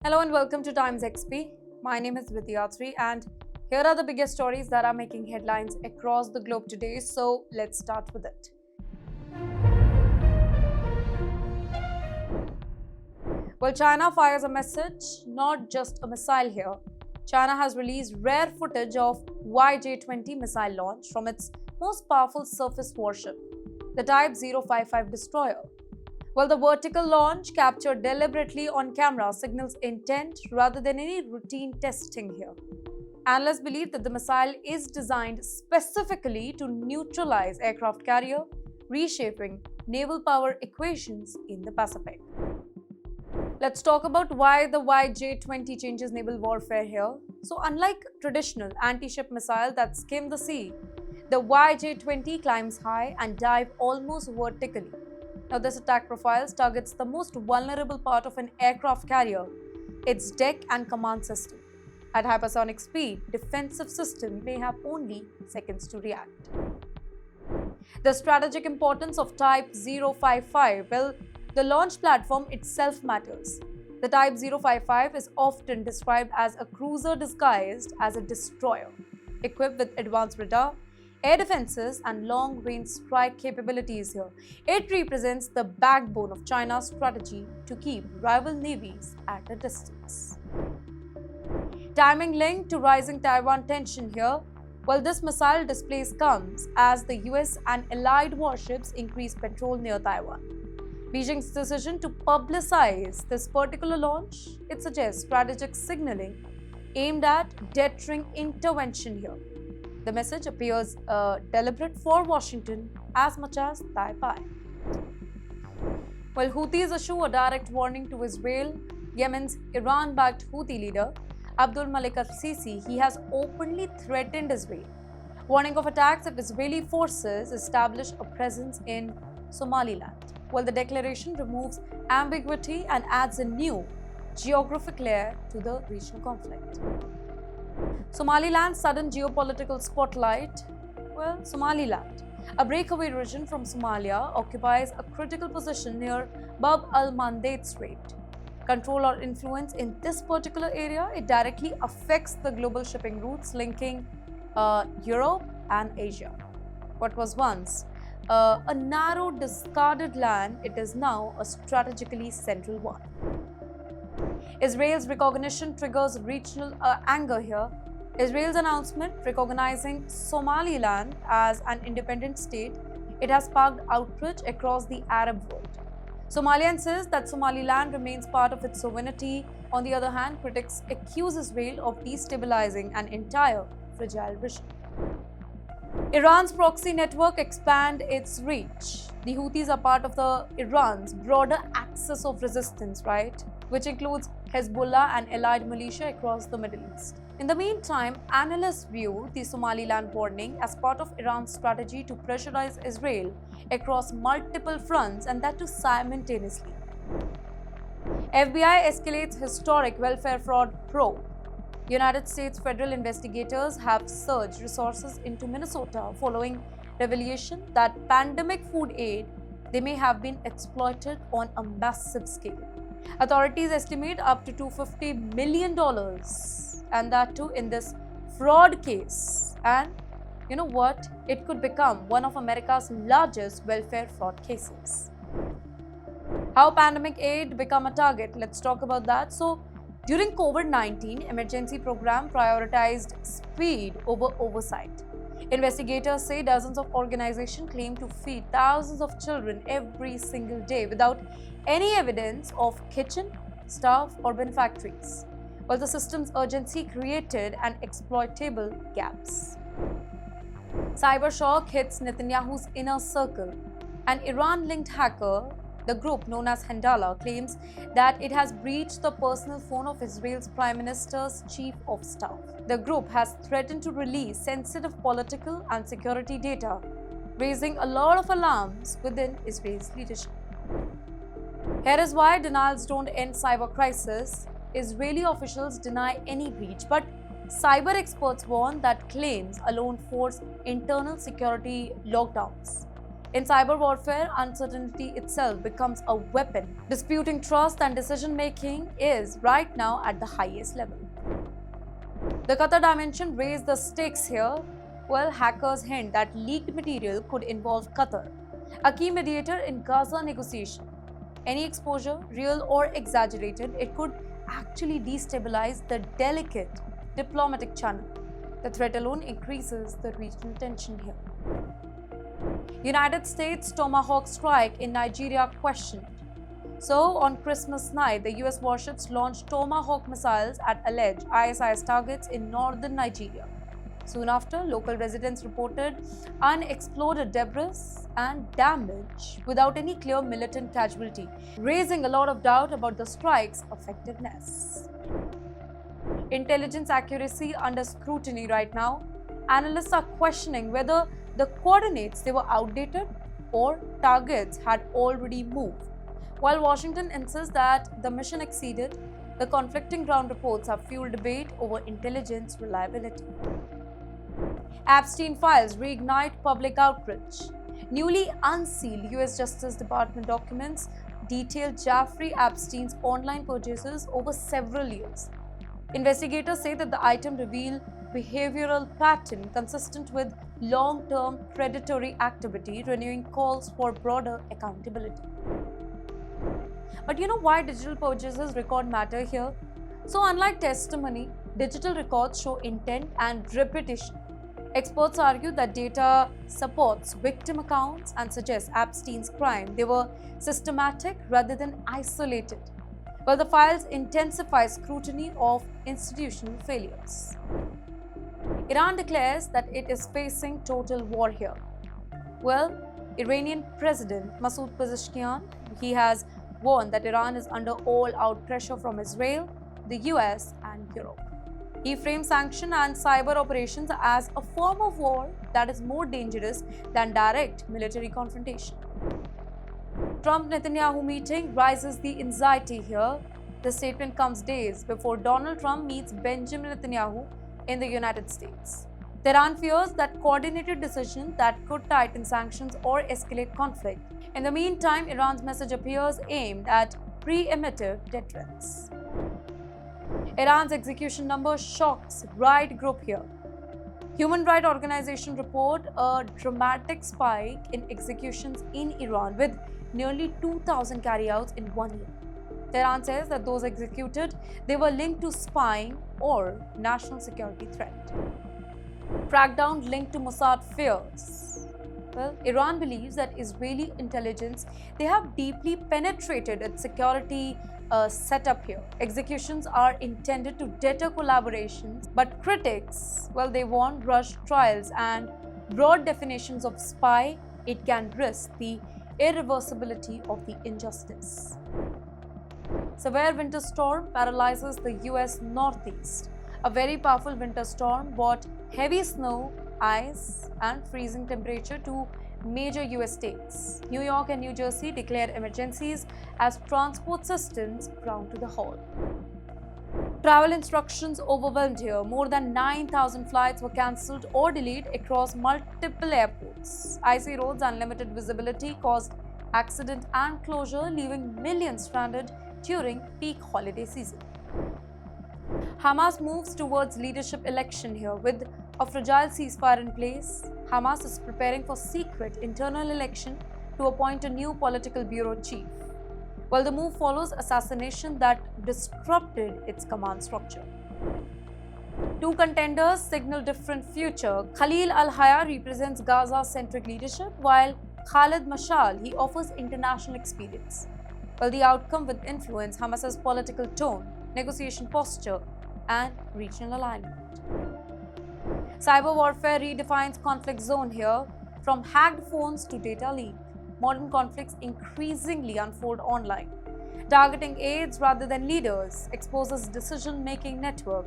Hello and welcome to Times XP. My name is Vidyatri and here are the biggest stories that are making headlines across the globe today. So let's start with it. Well, China fires a message, not just a missile here. China has released rare footage of YJ-20 missile launch from its most powerful surface warship, the Type 055 destroyer. Well, the vertical launch captured deliberately on camera signals intent rather than any routine testing here. Analysts believe that the missile is designed specifically to neutralize aircraft carrier, reshaping naval power equations in the Pacific. Let's talk about why the YJ-20 changes naval warfare here. So, unlike traditional anti-ship missile that skim the sea, the YJ-20 climbs high and dives almost vertically. Now, this attack profile targets the most vulnerable part of an aircraft carrier, its deck and command system. At hypersonic speed, defensive system may have only seconds to react. The strategic importance of Type 055, well, the launch platform itself matters. The Type 055 is often described as a cruiser disguised as a destroyer, equipped with advanced radar, air defenses and long-range strike capabilities here. It represents the backbone of China's strategy to keep rival navies at a distance. Timing linked to rising Taiwan tension here. Well, this missile displays comes as the US and allied warships increase patrol near Taiwan. Beijing's decision to publicize this particular launch, it suggests strategic signaling aimed at deterring intervention here. The message appears deliberate for Washington as much as Taipei. While Houthis issue a direct warning to Israel, Yemen's Iran-backed Houthi leader Abdul Malik al-Sisi, he has openly threatened Israel, warning of attacks if Israeli forces establish a presence in Somaliland. While the declaration removes ambiguity and adds a new geographic layer to the regional conflict. Somaliland's sudden geopolitical spotlight. Well, Somaliland, a breakaway region from Somalia, occupies a critical position near Bab al-Mandeb Strait. Control or influence in this particular area, it directly affects the global shipping routes linking Europe and Asia. What was once a narrow, discarded land, it is now a strategically central one. Israel's recognition triggers regional anger here. Israel's announcement recognizing Somaliland as an independent state, it has sparked outrage across the Arab world. Somalia insists that Somaliland remains part of its sovereignty. On the other hand, critics accuse Israel of destabilizing an entire fragile region. Iran's proxy network expand its reach. The Houthis are part of the Iran's broader axis of resistance, right? Which includes Hezbollah and allied militia across the Middle East. In the meantime, analysts view the Somaliland warning as part of Iran's strategy to pressurize Israel across multiple fronts, and that too simultaneously. FBI escalates historic welfare fraud probe. United States federal investigators have surged resources into Minnesota following revelation that pandemic food aid they may have been exploited on a massive scale. Authorities estimate up to $250 million, and that too in this fraud case. And you know what? It could become one of America's largest welfare fraud cases. How pandemic aid become a target? Let's talk about that. So, during COVID-19, emergency program prioritized speed over oversight. Investigators say dozens of organizations claim to feed thousands of children every single day without any evidence of kitchen, staff, or benefactors. While the system's urgency created an exploitable gaps. Cyber shock hits Netanyahu's inner circle. An Iran-linked hacker, the group known as Hendala, claims that it has breached the personal phone of Israel's Prime Minister's chief of staff. The group has threatened to release sensitive political and security data, raising a lot of alarms within Israel's leadership. Here is why denials don't end cyber crisis. Israeli officials deny any breach, but cyber experts warn that claims alone force internal security lockdowns. In cyber warfare, uncertainty itself becomes a weapon. Disputing trust and decision making is right now at the highest level. The Qatar dimension raised the stakes here. Well, hackers hint that leaked material could involve Qatar, a key mediator in Gaza negotiation. Any exposure, real or exaggerated, it could actually destabilize the delicate diplomatic channel. The threat alone increases the regional tension here. United States Tomahawk strike in Nigeria questioned. So, on Christmas night, the US warships launched Tomahawk missiles at alleged ISIS targets in northern Nigeria. Soon after, local residents reported unexploded debris and damage without any clear militant casualty, raising a lot of doubt about the strike's effectiveness. Intelligence accuracy under scrutiny right now. Analysts are questioning whether the coordinates they were outdated or targets had already moved. While Washington insists that the mission exceeded, the conflicting ground reports have fueled debate over intelligence reliability. Epstein files reignite public outrage. Newly unsealed US Justice Department documents detail Jeffrey Epstein's online purchases over several years. Investigators say that the item reveal behavioral pattern consistent with long-term predatory activity, renewing calls for broader accountability. But you know why digital purchases record matter here? So unlike testimony, digital records show intent and repetition. Experts argue that data supports victim accounts and suggests Epstein's crime. They were systematic rather than isolated. While the files intensify scrutiny of institutional failures. Iran declares that it is facing total war here. Well, Iranian President Masoud Pezeshkian, he has warned that Iran is under all-out pressure from Israel, the US and Europe. He frames sanction and cyber operations as a form of war that is more dangerous than direct military confrontation. Trump-Netanyahu meeting rises the anxiety here. The statement comes days before Donald Trump meets Benjamin Netanyahu in the United States. Tehran fears that coordinated decision that could tighten sanctions or escalate conflict. In the meantime, Iran's message appears aimed at preemptive deterrence. Iran's execution number shocks Right Group here. Human Rights Organization report a dramatic spike in executions in Iran with nearly 2,000 carryouts in 1 year. Tehran says that those executed, they were linked to spying or national security threat. Crackdown linked to Mossad fears. Well, Iran believes that Israeli intelligence, they have deeply penetrated its security setup here. Executions are intended to deter collaborations, but critics, well, they want rushed trials and broad definitions of spy. It can risk the irreversibility of the injustice. Severe winter storm paralyzes the US Northeast. A very powerful winter storm brought heavy snow, ice, and freezing temperature to major US states. New York and New Jersey declared emergencies as transport systems ground to the halt. Travel instructions overwhelmed here. More than 9,000 flights were cancelled or delayed across multiple airports. Icy roads and limited visibility caused accident and closure, leaving millions stranded during peak holiday season. Hamas moves towards leadership election here. With a fragile ceasefire in place, Hamas is preparing for secret internal election to appoint a new political bureau chief. While the move follows assassination that disrupted its command structure. Two contenders signal different future. Khalil al-Hayya represents Gaza-centric leadership, while Khalid Mashal, he offers international experience. While the outcome will influence Hamas's political tone, negotiation posture, and regional alignment. Cyber warfare redefines conflict zone here. From hacked phones to data leak, modern conflicts increasingly unfold online. Targeting aides rather than leaders exposes decision-making network,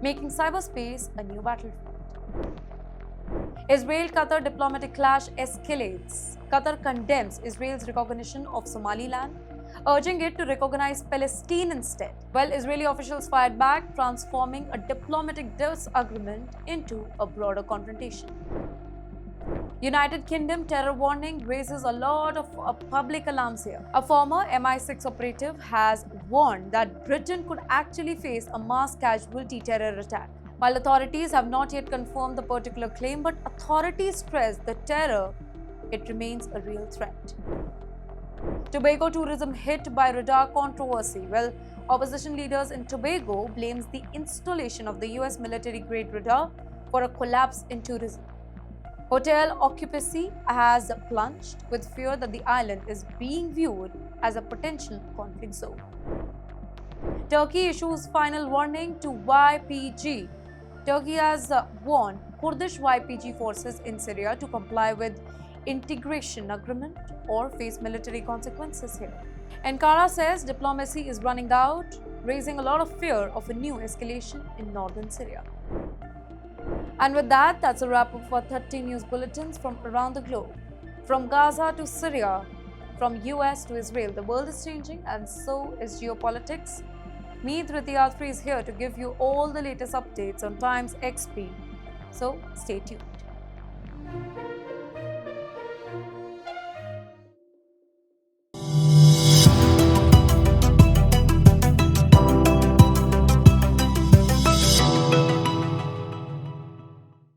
making cyberspace a new battlefield. Israel-Qatar diplomatic clash escalates. Qatar condemns Israel's recognition of Somaliland, urging it to recognize Palestine instead, while Israeli officials fired back, transforming a diplomatic disagreement into a broader confrontation. United Kingdom terror warning raises a lot of public alarms here. A former MI6 operative has warned that Britain could actually face a mass casualty terror attack. While authorities have not yet confirmed the particular claim, but authorities stress the terror, it remains a real threat. Tobago tourism hit by radar controversy. Well, opposition leaders in Tobago blames the installation of the US military-grade radar for a collapse in tourism. Hotel occupancy has plunged with fear that the island is being viewed as a potential conflict zone. Turkey issues final warning to YPG. Turkey has warned Kurdish YPG forces in Syria to comply with integration agreement or face military consequences here. Ankara says diplomacy is running out, raising a lot of fear of a new escalation in northern Syria. And with that, that's a wrap up for 30 news bulletins from around the globe. From Gaza to Syria, from US to Israel, the world is changing and so is geopolitics. Me, Dhriti Athri, is here to give you all the latest updates on Times XP. So stay tuned.